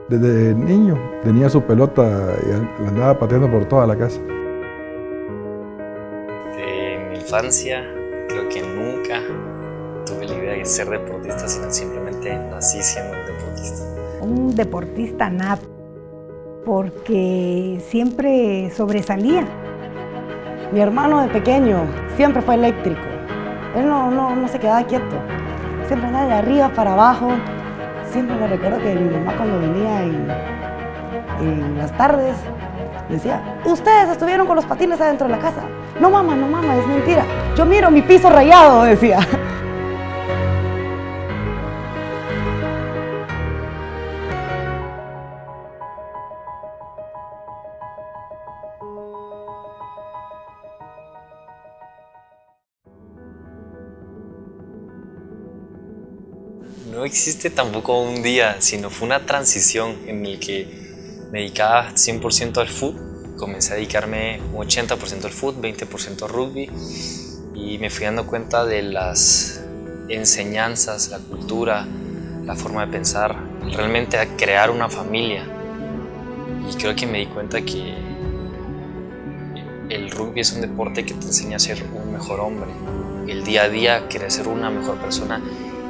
Desde niño tenía su pelota y la andaba pateando por toda la casa. De mi infancia creo que nunca tuve la idea de ser deportista, sino simplemente nací siendo un deportista. Un deportista nato, porque siempre sobresalía. Mi hermano de pequeño siempre fue eléctrico. Él no se quedaba quieto. Siempre andaba de arriba para abajo. Siempre me recuerdo que mi mamá cuando venía en las tardes decía: ustedes estuvieron con los patines adentro de la casa. No mamá, es mentira. Yo miro mi piso rayado, decía. No existe tampoco un día, sino fue una transición en el que me dedicaba 100% al fútbol. Comencé a dedicarme un 80% al fútbol, 20% al rugby, y me fui dando cuenta de las enseñanzas, la cultura, la forma de pensar, realmente a crear una familia. Y creo que me di cuenta que el rugby es un deporte que te enseña a ser un mejor hombre. El día a día quieres ser una mejor persona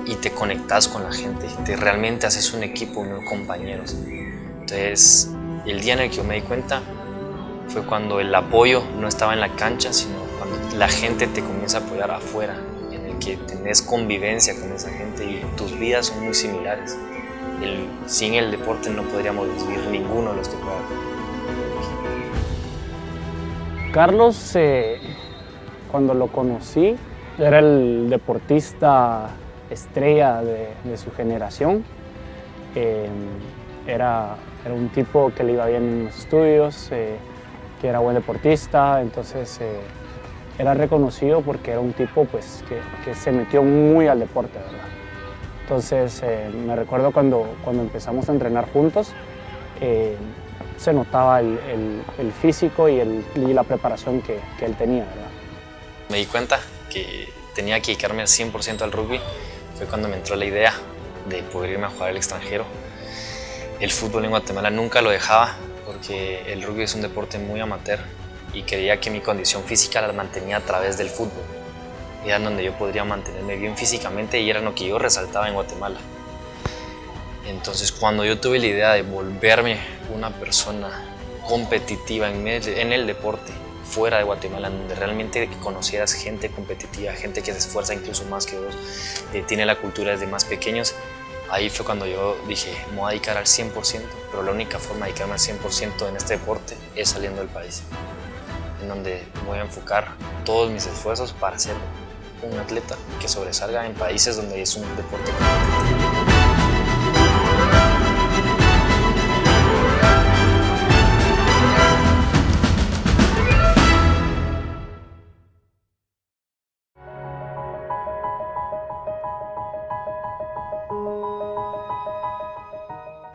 y te conectas con la gente, realmente haces un equipo, unos compañeros. Entonces, el día en el que yo me di cuenta fue cuando el apoyo no estaba en la cancha, sino cuando la gente te comienza a apoyar afuera, en el que tenés convivencia con esa gente y tus vidas son muy similares. Sin el deporte no podríamos vivir ninguno de los que juegan. Carlos, cuando lo conocí, era el deportista estrella de su generación. Era un tipo que le iba bien en los estudios, que era buen deportista, entonces era reconocido porque era un tipo pues, que se metió muy al deporte, ¿verdad? Entonces me recuerdo cuando empezamos a entrenar juntos, se notaba el físico y la preparación que él tenía, ¿verdad? Me di cuenta que tenía que dedicarme al 100% al rugby. Fue cuando me entró la idea de poder irme a jugar al extranjero. El fútbol en Guatemala nunca lo dejaba porque el rugby es un deporte muy amateur y creía que mi condición física la mantenía a través del fútbol. Era donde yo podría mantenerme bien físicamente y era lo que yo resaltaba en Guatemala. Entonces, cuando yo tuve la idea de volverme una persona competitiva en el deporte, fuera de Guatemala, donde realmente conocieras gente competitiva, gente que se esfuerza incluso más que vos, tiene la cultura desde más pequeños, ahí fue cuando yo dije, me voy a dedicar al 100%, pero la única forma de dedicarme al 100% en este deporte es saliendo del país, en donde voy a enfocar todos mis esfuerzos para ser un atleta que sobresalga en países donde es un deporte competitivo.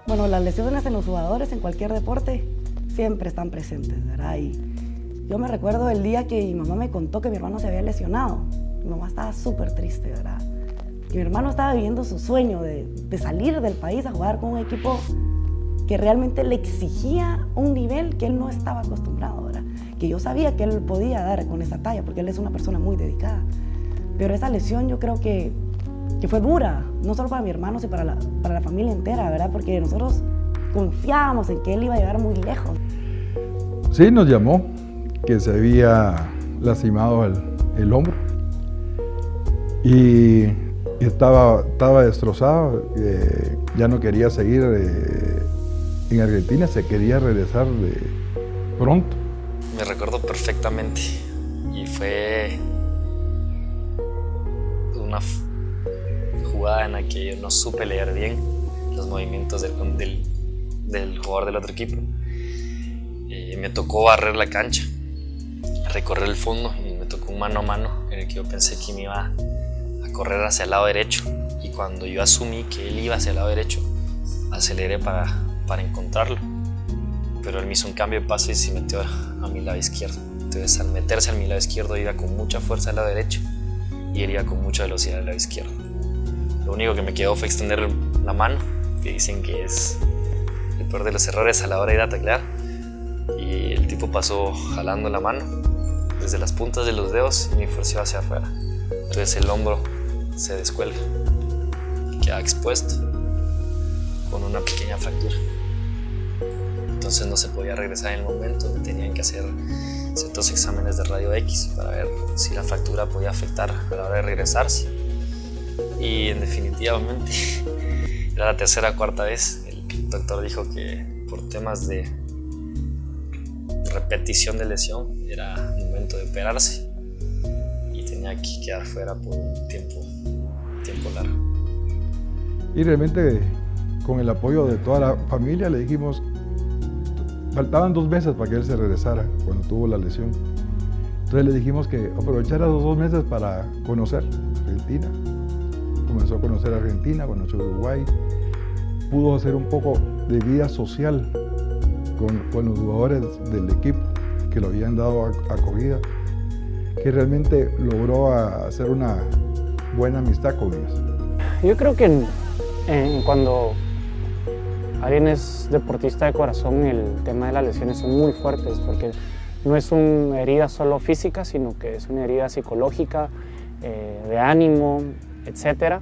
Bueno, las lesiones en los jugadores en cualquier deporte siempre están presentes, ¿verdad? Y yo me recuerdo el día que mi mamá me contó que mi hermano se había lesionado. Mi mamá estaba súper triste, ¿verdad? Y mi hermano estaba viviendo su sueño de salir del país a jugar con un equipo que realmente le exigía un nivel que él no estaba acostumbrado, ¿verdad? Que yo sabía que él podía dar con esa talla porque él es una persona muy dedicada. Pero esa lesión yo creo que fue dura, no solo para mi hermano, sino para la familia entera, ¿verdad? Porque nosotros confiábamos en que él iba a llegar muy lejos. Sí, nos llamó que se había lastimado el hombro y estaba destrozado, ya no quería seguir en Argentina, se quería regresar pronto. Me recuerdo perfectamente y fue una jugada en la que yo no supe leer bien los movimientos del jugador del otro equipo. Me tocó barrer la cancha, recorrer el fondo y me tocó un mano a mano en el que yo pensé que me iba a correr hacia el lado derecho, y cuando yo asumí que él iba hacia el lado derecho, aceleré para encontrarlo, pero él me hizo un cambio de paso y se metió a mi lado izquierdo. Entonces, al meterse a mi lado izquierdo, iba con mucha fuerza al lado derecho y él iba con mucha velocidad al lado izquierdo. Lo único que me quedó fue extender la mano, que dicen que es el peor de los errores a la hora de ir a taclear, y el tipo pasó jalando la mano desde las puntas de los dedos y me forció hacia afuera. Entonces el hombro se descuelga y queda expuesto con una pequeña fractura. Entonces no se podía regresar en el momento, me tenían que hacer ciertos exámenes de radio X para ver si la fractura podía afectar a la hora de regresarse. Y definitivamente era la tercera o cuarta vez. El doctor dijo que por temas de repetición de lesión era momento de operarse y tenía que quedar fuera por un tiempo largo. Y realmente, con el apoyo de toda la familia, le dijimos, faltaban 2 meses para que él se regresara cuando tuvo la lesión. Entonces le dijimos que aprovechara los 2 meses para conocer Argentina. Comenzó a conocer Argentina, conoció Uruguay, pudo hacer un poco de vida social con los jugadores del equipo que lo habían dado acogida, que realmente logró hacer una buena amistad con ellos. Yo creo que cuando alguien es deportista de corazón, el tema de las lesiones son muy fuertes, porque no es una herida solo física, sino que es una herida psicológica, de ánimo, etc.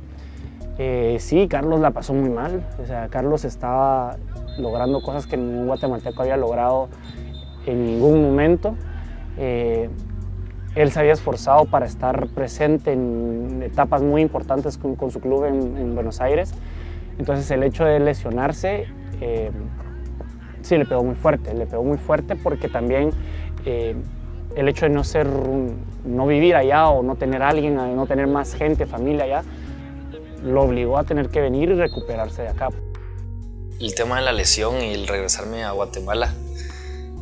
Sí, Carlos la pasó muy mal. O sea, Carlos estaba logrando cosas que ningún guatemalteco había logrado en ningún momento. Él se había esforzado para estar presente en etapas muy importantes con su club en Buenos Aires. Entonces el hecho de lesionarse, sí, le pegó muy fuerte porque también el hecho de no vivir allá o no tener alguien, no tener más gente, familia allá, lo obligó a tener que venir y recuperarse de acá. El tema de la lesión y el regresarme a Guatemala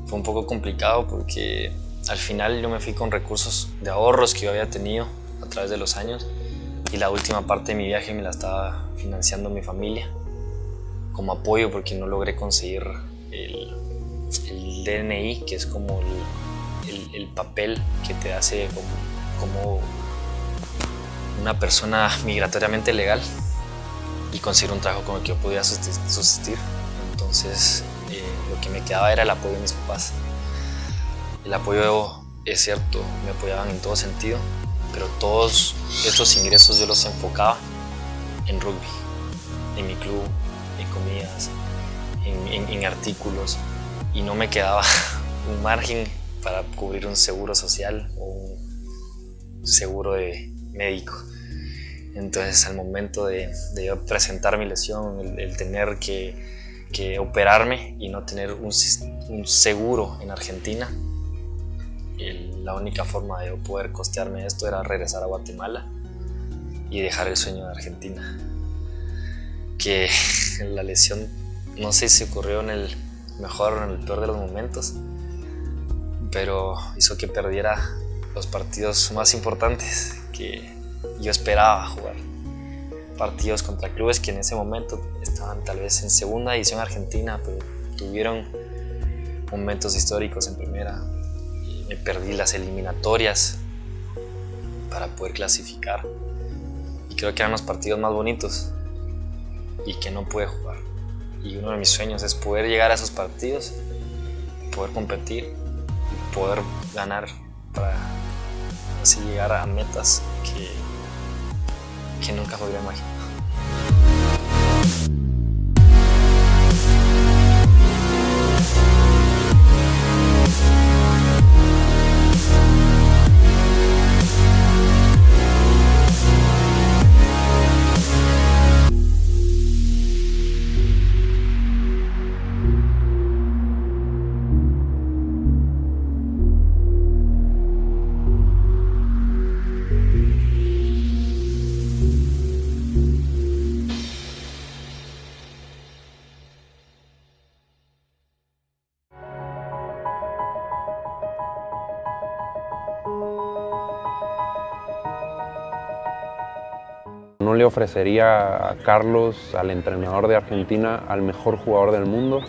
fue un poco complicado porque al final yo me fui con recursos de ahorros que yo había tenido a través de los años, y la última parte de mi viaje me la estaba financiando mi familia como apoyo porque no logré conseguir el DNI, que es como el papel que te hace como una persona migratoriamente legal, y conseguir un trabajo con el que yo podía subsistir. Entonces lo que me quedaba era el apoyo de mis papás. El apoyo, es cierto, me apoyaban en todo sentido, pero todos estos ingresos yo los enfocaba en rugby, en mi club, en comidas, en artículos, y no me quedaba un margen para cubrir un seguro social o un seguro de médico. Entonces, al momento de yo presentar mi lesión, el tener que operarme y no tener un seguro en Argentina, la única forma de yo poder costearme esto era regresar a Guatemala y dejar el sueño de Argentina. Que la lesión, no sé si ocurrió en el mejor o en el peor de los momentos, pero hizo que perdiera los partidos más importantes que yo esperaba jugar. Partidos contra clubes que en ese momento estaban tal vez en segunda división argentina, pero tuvieron momentos históricos en primera. Y me perdí las eliminatorias para poder clasificar. Y creo que eran los partidos más bonitos y que no pude jugar. Y uno de mis sueños es poder llegar a esos partidos, poder competir y poder ganar para así llegar a metas que nunca me hubiera imaginado. No le ofrecería a Carlos, al entrenador de Argentina, al mejor jugador del mundo,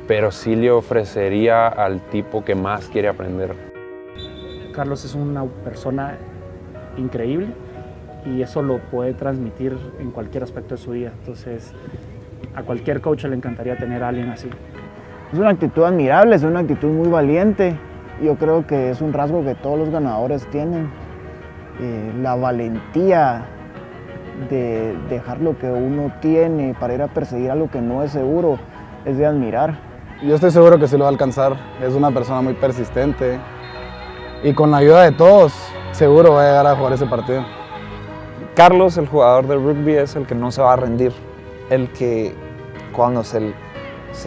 pero sí le ofrecería al tipo que más quiere aprender. Carlos es una persona increíble y eso lo puede transmitir en cualquier aspecto de su vida. Entonces, a cualquier coach le encantaría tener a alguien así. Es una actitud admirable, es una actitud muy valiente. Yo creo que es un rasgo que todos los ganadores tienen. La valentía de dejar lo que uno tiene para ir a perseguir algo que no es seguro es de admirar. Yo estoy seguro que sí lo va a alcanzar. Es una persona muy persistente y con la ayuda de todos seguro va a llegar a jugar ese partido. Carlos, el jugador de rugby, es el que no se va a rendir, el que cuando se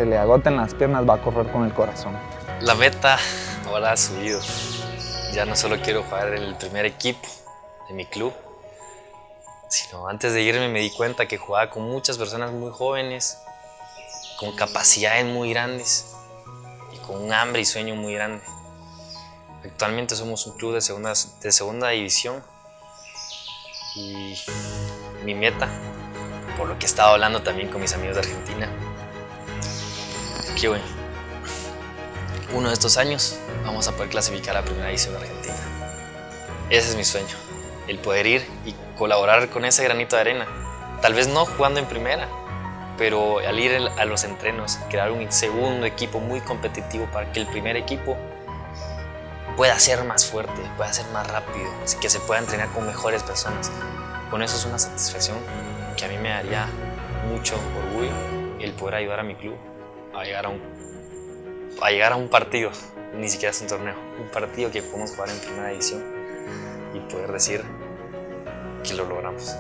le agoten las piernas va a correr con el corazón. La meta ahora ha subido. Ya no solo quiero jugar en el primer equipo de mi club, sino antes de irme me di cuenta que jugaba con muchas personas muy jóvenes, con capacidades muy grandes y con un hambre y sueño muy grande. Actualmente somos un club de segunda división y mi meta, por lo que he estado hablando también con mis amigos de Argentina, que bueno, uno de estos años vamos a poder clasificar a la primera división de Argentina. Ese es mi sueño, el poder ir y colaborar con ese granito de arena. Tal vez no jugando en primera, pero al ir a los entrenos, crear un segundo equipo muy competitivo para que el primer equipo pueda ser más fuerte, pueda ser más rápido, que se pueda entrenar con mejores personas. Con eso es una satisfacción que a mí me daría mucho orgullo el poder ayudar a mi club a llegar a un partido, ni siquiera es un torneo, un partido que podemos jugar en primera división y poder decir que lo logramos.